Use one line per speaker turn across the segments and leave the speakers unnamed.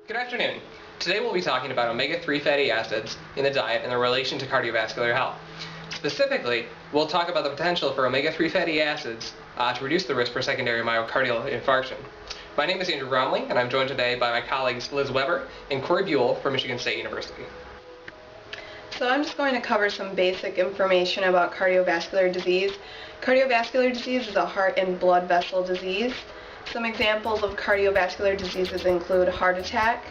Good afternoon. Today we'll be talking about omega-3 fatty acids in the diet and their relation to cardiovascular health. Specifically, we'll talk about the potential for omega-3 fatty acids to reduce the risk for secondary myocardial infarction. My name is Andrew Bromley, and I'm joined today by my colleagues Liz Weber and Corey Buell from Michigan State University.
So I'm just going to cover some basic information about cardiovascular disease. Cardiovascular disease is a heart and blood vessel disease. Some examples of cardiovascular diseases include heart attack,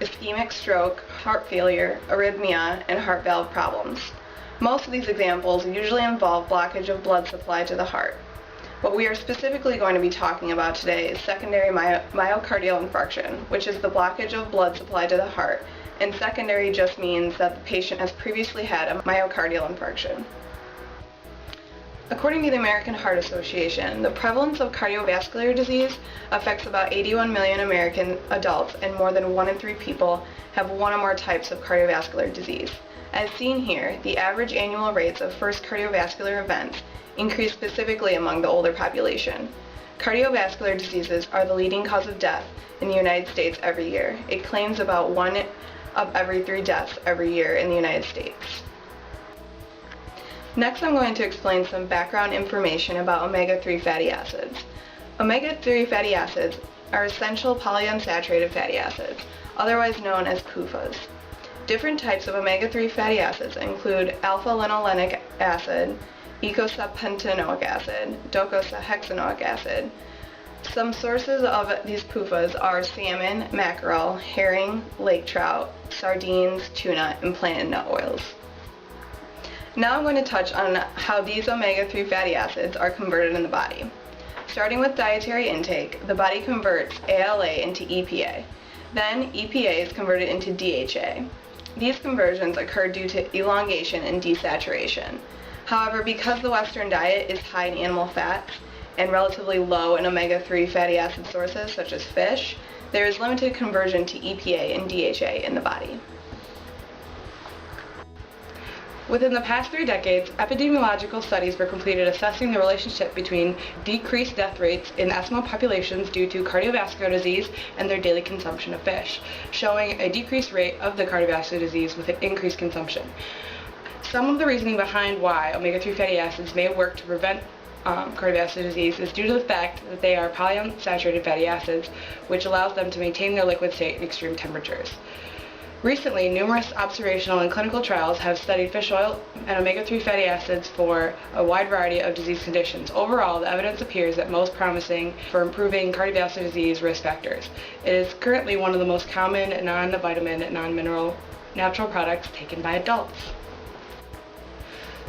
ischemic stroke, heart failure, arrhythmia, and heart valve problems. Most of these examples usually involve blockage of blood supply to the heart. What we are specifically going to be talking about today is secondary myocardial infarction, which is the blockage of blood supply to the heart, and secondary just means that the patient has previously had a myocardial infarction. According to the American Heart Association, the prevalence of cardiovascular disease affects about 81 million American adults, and more than 1 in 3 people have one or more types of cardiovascular disease. As seen here, the average annual rates of first cardiovascular events increase specifically among the older population. Cardiovascular diseases are the leading cause of death in the United States every year. It claims about 1 of every 3 deaths every year in the United States. Next, I'm going to explain some background information about omega-3 fatty acids. Omega-3 fatty acids are essential polyunsaturated fatty acids, otherwise known as PUFAs. Different types of omega-3 fatty acids include alpha-linolenic acid, eicosapentaenoic acid, docosahexaenoic acid. Some sources of these PUFAs are salmon, mackerel, herring, lake trout, sardines, tuna, and plant and nut oils. Now I'm going to touch on how these omega-3 fatty acids are converted in the body. Starting with dietary intake, the body converts ALA into EPA. Then EPA is converted into DHA. These conversions occur due to elongation and desaturation. However, because the Western diet is high in animal fats and relatively low in omega-3 fatty acid sources such as fish, there is limited conversion to EPA and DHA in the body. Within the past 3 decades, epidemiological studies were completed assessing the relationship between decreased death rates in Eskimo populations due to cardiovascular disease and their daily consumption of fish, showing a decreased rate of the cardiovascular disease with an increased consumption. Some of the reasoning behind why omega-3 fatty acids may work to prevent cardiovascular disease is due to the fact that they are polyunsaturated fatty acids, which allows them to maintain their liquid state in extreme temperatures. Recently, numerous observational and clinical trials have studied fish oil and omega-3 fatty acids for a wide variety of disease conditions. Overall, the evidence appears that most promising for improving cardiovascular disease risk factors. It is currently one of the most common non-vitamin, non-mineral natural products taken by adults.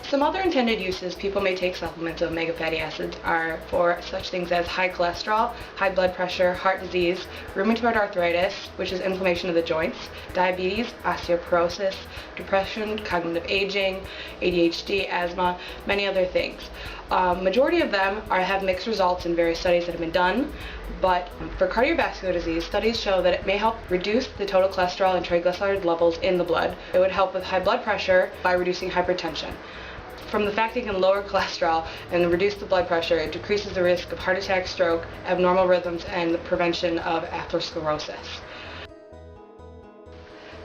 Some other intended uses people may take supplements of omega fatty acids are for such things as high cholesterol, high blood pressure, heart disease, rheumatoid arthritis, which is inflammation of the joints, diabetes, osteoporosis, depression, cognitive aging, ADHD, asthma, many other things. Majority of them have mixed results in various studies that have been done, but for cardiovascular disease, studies show that it may help reduce the total cholesterol and triglyceride levels in the blood. It would help with high blood pressure by reducing hypertension. From the fact it can lower cholesterol and reduce the blood pressure, it decreases the risk of heart attack, stroke, abnormal rhythms, and the prevention of atherosclerosis.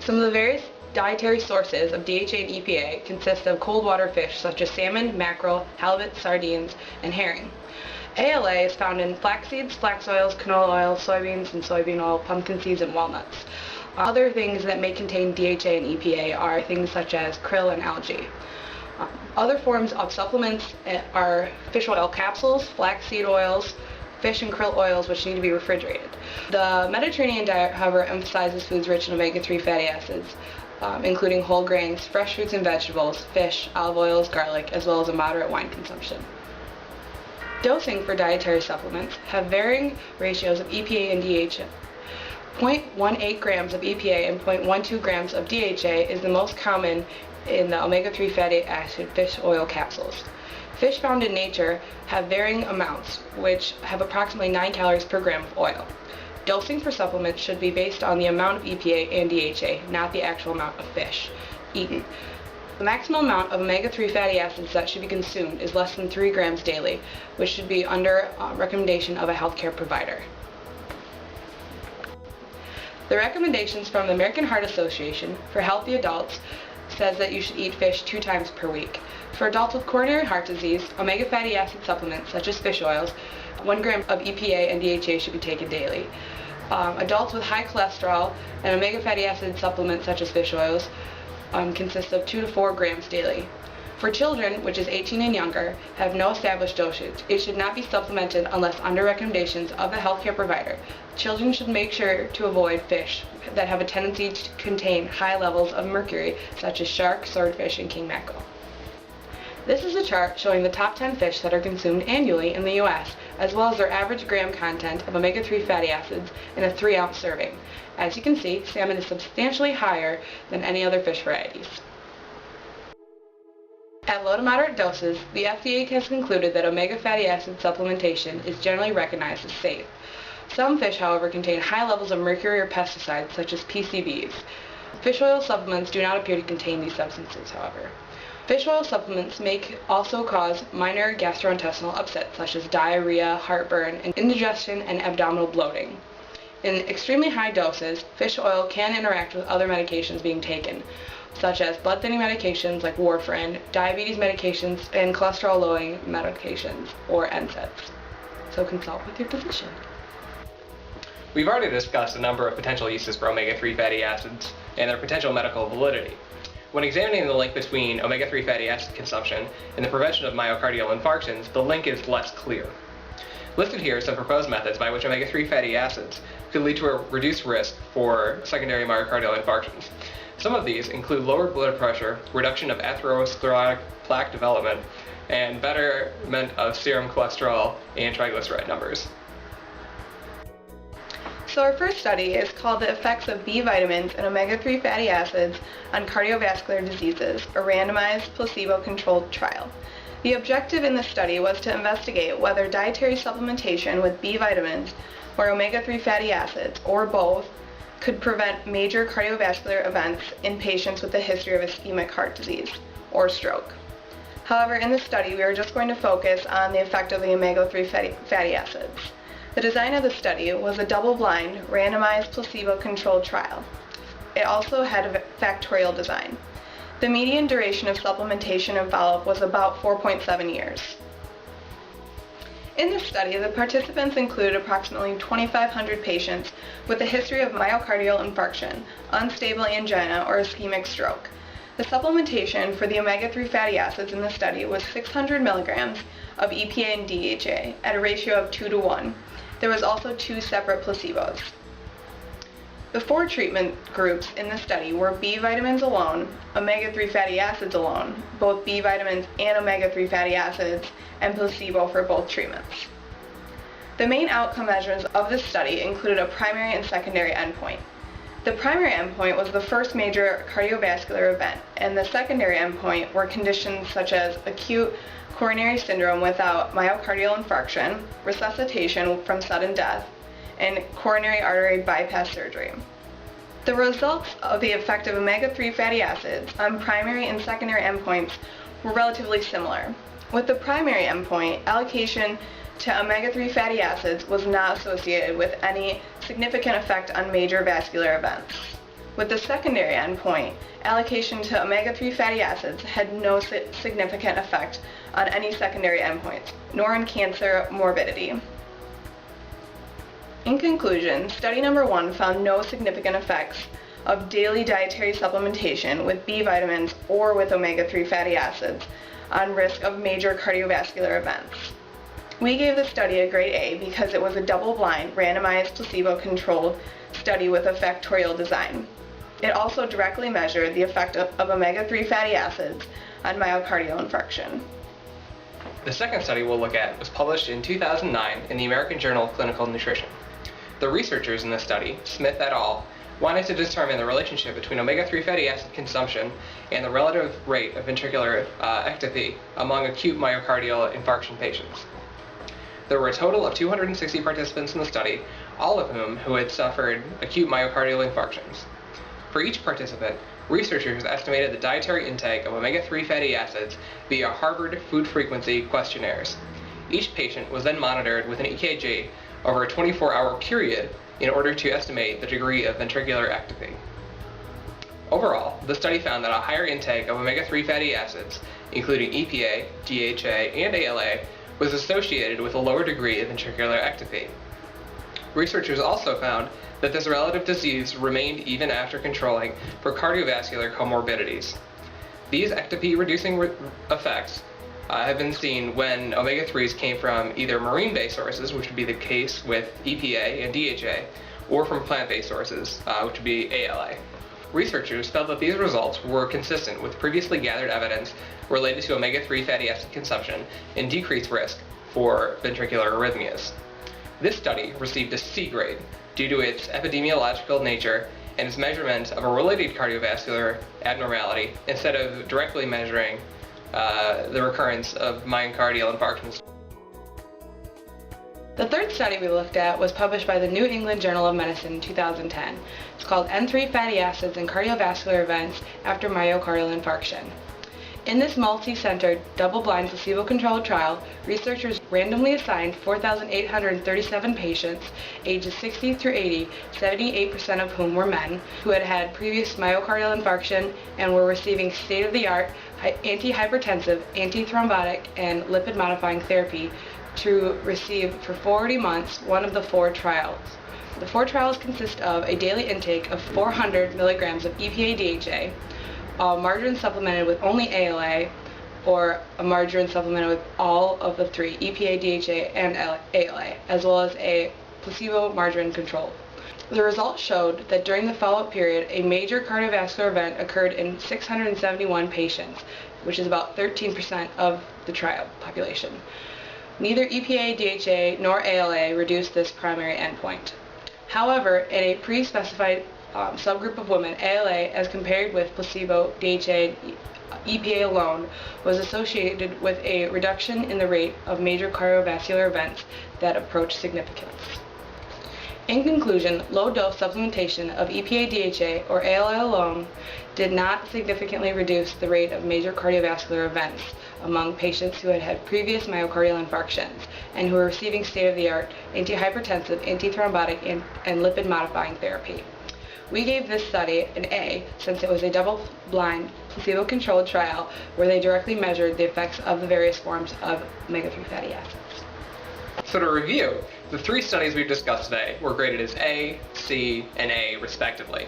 Some of the various dietary sources of DHA and EPA consist of cold water fish such as salmon, mackerel, halibut, sardines, and herring. ALA is found in flax seeds, flax oils, canola oil, soybeans and soybean oil, pumpkin seeds, and walnuts. Other things that may contain DHA and EPA are things such as krill and algae. Other forms of supplements are fish oil capsules, flaxseed oils, fish and krill oils, which need to be refrigerated. The Mediterranean diet, however, emphasizes foods rich in omega-3 fatty acids, including whole grains, fresh fruits and vegetables, fish, olive oils, garlic, as well as a moderate wine consumption. Dosing for dietary supplements have varying ratios of EPA and DHA. 0.18 grams of EPA and 0.12 grams of DHA is the most common in the omega-3 fatty acid fish oil capsules. Fish found in nature have varying amounts, which have approximately 9 calories per gram of oil. Dosing for supplements should be based on the amount of EPA and DHA, not the actual amount of fish eaten. The maximum amount of omega-3 fatty acids that should be consumed is less than 3 grams daily, which should be under recommendation of a healthcare provider. The recommendations from the American Heart Association for healthy adults says that you should eat fish 2 times per week. For adults with coronary heart disease, omega fatty acid supplements such as fish oils, 1 gram of EPA and DHA should be taken daily. Adults with high cholesterol and omega fatty acid supplements such as fish oils consist of 2 to 4 grams daily. For children, which is 18 and younger, have no established dosage. It should not be supplemented unless under recommendations of a healthcare provider. Children should make sure to avoid fish that have a tendency to contain high levels of mercury, such as shark, swordfish, and king mackerel. This is a chart showing the top 10 fish that are consumed annually in the U.S., as well as their average gram content of omega-3 fatty acids in a 3-ounce serving. As you can see, salmon is substantially higher than any other fish varieties. At low to moderate doses, the FDA has concluded that omega fatty acid supplementation is generally recognized as safe. Some fish, however, contain high levels of mercury or pesticides, such as PCBs. Fish oil supplements do not appear to contain these substances, however. Fish oil supplements may also cause minor gastrointestinal upset, such as diarrhea, heartburn, and indigestion and abdominal bloating. In extremely high doses, fish oil can interact with other medications being taken, such as blood thinning medications like warfarin, diabetes medications, and cholesterol-lowering medications, or NSAIDs. So consult with your physician.
We've already discussed a number of potential uses for omega-3 fatty acids and their potential medical validity. When examining the link between omega-3 fatty acid consumption and the prevention of myocardial infarctions, the link is less clear. Listed here are some proposed methods by which omega-3 fatty acids could lead to a reduced risk for secondary myocardial infarctions. Some of these include lower blood pressure, reduction of atherosclerotic plaque development, and betterment of serum cholesterol and triglyceride numbers.
So our first study is called The Effects of B Vitamins and Omega-3 Fatty Acids on Cardiovascular Diseases, a randomized placebo-controlled trial. The objective in this study was to investigate whether dietary supplementation with B vitamins or omega-3 fatty acids, or both, could prevent major cardiovascular events in patients with a history of ischemic heart disease or stroke. However, in this study, we are just going to focus on the effect of the omega-3 fatty acids. The design of the study was a double-blind, randomized, placebo-controlled trial. It also had a factorial design. The median duration of supplementation and follow-up was about 4.7 years. In this study, the participants included approximately 2,500 patients with a history of myocardial infarction, unstable angina, or ischemic stroke. The supplementation for the omega-3 fatty acids in the study was 600 milligrams of EPA and DHA at a ratio of 2 to 1. There was also 2 separate placebos. The 4 treatment groups in the study were B vitamins alone, omega-3 fatty acids alone, both B vitamins and omega-3 fatty acids, and placebo for both treatments. The main outcome measures of this study included a primary and secondary endpoint. The primary endpoint was the first major cardiovascular event, and the secondary endpoint were conditions such as acute coronary syndrome without myocardial infarction, resuscitation from sudden death, and coronary artery bypass surgery. The results of the effect of omega-3 fatty acids on primary and secondary endpoints were relatively similar. With the primary endpoint, allocation to omega-3 fatty acids was not associated with any significant effect on major vascular events. With the secondary endpoint, allocation to omega-3 fatty acids had no significant effect on any secondary endpoints, nor in cancer morbidity. In conclusion, study number 1 found no significant effects of daily dietary supplementation with B vitamins or with omega-3 fatty acids on risk of major cardiovascular events. We gave the study a grade A because it was a double-blind, randomized, placebo-controlled study with a factorial design. It also directly measured the effect of omega-3 fatty acids on myocardial infarction.
The second study we'll look at was published in 2009 in the American Journal of Clinical Nutrition. The researchers in this study, Smith et al., wanted to determine the relationship between omega-3 fatty acid consumption and the relative rate of ventricular ectopy among acute myocardial infarction patients. There were a total of 260 participants in the study, all of whom had suffered acute myocardial infarctions. For each participant, researchers estimated the dietary intake of omega-3 fatty acids via Harvard Food Frequency questionnaires. Each patient was then monitored with an EKG over a 24-hour period in order to estimate the degree of ventricular ectopy. Overall, the study found that a higher intake of omega-3 fatty acids, including EPA, DHA, and ALA, was associated with a lower degree of ventricular ectopy. Researchers also found that this relative disease remained even after controlling for cardiovascular comorbidities. These ectopy-reducing effects have been seen when omega-3s came from either marine-based sources, which would be the case with EPA and DHA, or from plant-based sources, which would be ALA. Researchers felt that these results were consistent with previously gathered evidence related to omega-3 fatty acid consumption and decreased risk for ventricular arrhythmias. This study received a C grade due to its epidemiological nature and its measurement of a related cardiovascular abnormality instead of directly measuring the recurrence of myocardial infarctions.
The third study we looked at was published by the New England Journal of Medicine in 2010. It's called N3 Fatty Acids and Cardiovascular Events After Myocardial Infarction. In this multi-centered, double-blind, placebo-controlled trial, researchers randomly assigned 4,837 patients ages 60 through 80, 78% of whom were men, who had had previous myocardial infarction and were receiving state-of-the-art antihypertensive, antithrombotic, and lipid-modifying therapy to receive for 40 months one of the 4 trials. The 4 trials consist of a daily intake of 400 milligrams of EPA-DHA, a margarine supplemented with only ALA, or a margarine supplemented with all of the 3, EPA, DHA, and ALA, as well as a placebo margarine control. The results showed that during the follow-up period, a major cardiovascular event occurred in 671 patients, which is about 13% of the trial population. Neither EPA, DHA, nor ALA reduced this primary endpoint. However, in a pre-specified subgroup of women, ALA, as compared with placebo, DHA, EPA alone, was associated with a reduction in the rate of major cardiovascular events that approached significance. In conclusion, low-dose supplementation of EPA-DHA or ALA alone did not significantly reduce the rate of major cardiovascular events among patients who had had previous myocardial infarctions and who were receiving state-of-the-art antihypertensive, antithrombotic, and lipid-modifying therapy. We gave this study an A since it was a double-blind, placebo-controlled trial where they directly measured the effects of the various forms of omega-3 fatty acids.
So to review, the 3 studies we've discussed today were graded as A, C, and A respectively.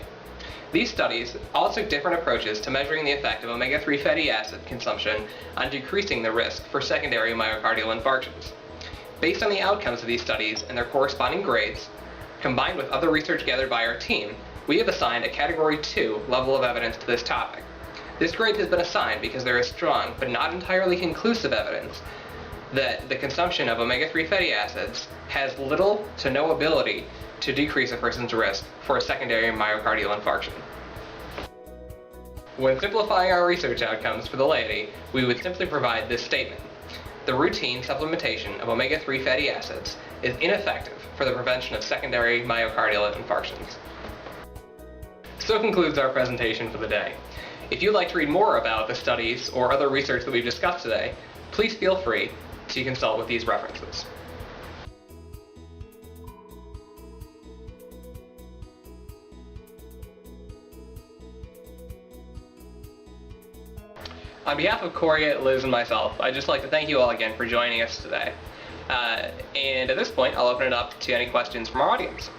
These studies all took different approaches to measuring the effect of omega-3 fatty acid consumption on decreasing the risk for secondary myocardial infarctions. Based on the outcomes of these studies and their corresponding grades, combined with other research gathered by our team, we have assigned a Category 2 level of evidence to this topic. This grade has been assigned because there is strong but not entirely conclusive evidence that the consumption of omega-3 fatty acids has little to no ability to decrease a person's risk for a secondary myocardial infarction. When simplifying our research outcomes for the laity, we would simply provide this statement. The routine supplementation of omega-3 fatty acids is ineffective for the prevention of secondary myocardial infarctions. So concludes our presentation for the day. If you'd like to read more about the studies or other research that we've discussed today, please feel free to consult with these references. On behalf of Corey, Liz, and myself, I'd just like to thank you all again for joining us today. And at this point, I'll open it up to any questions from our audience.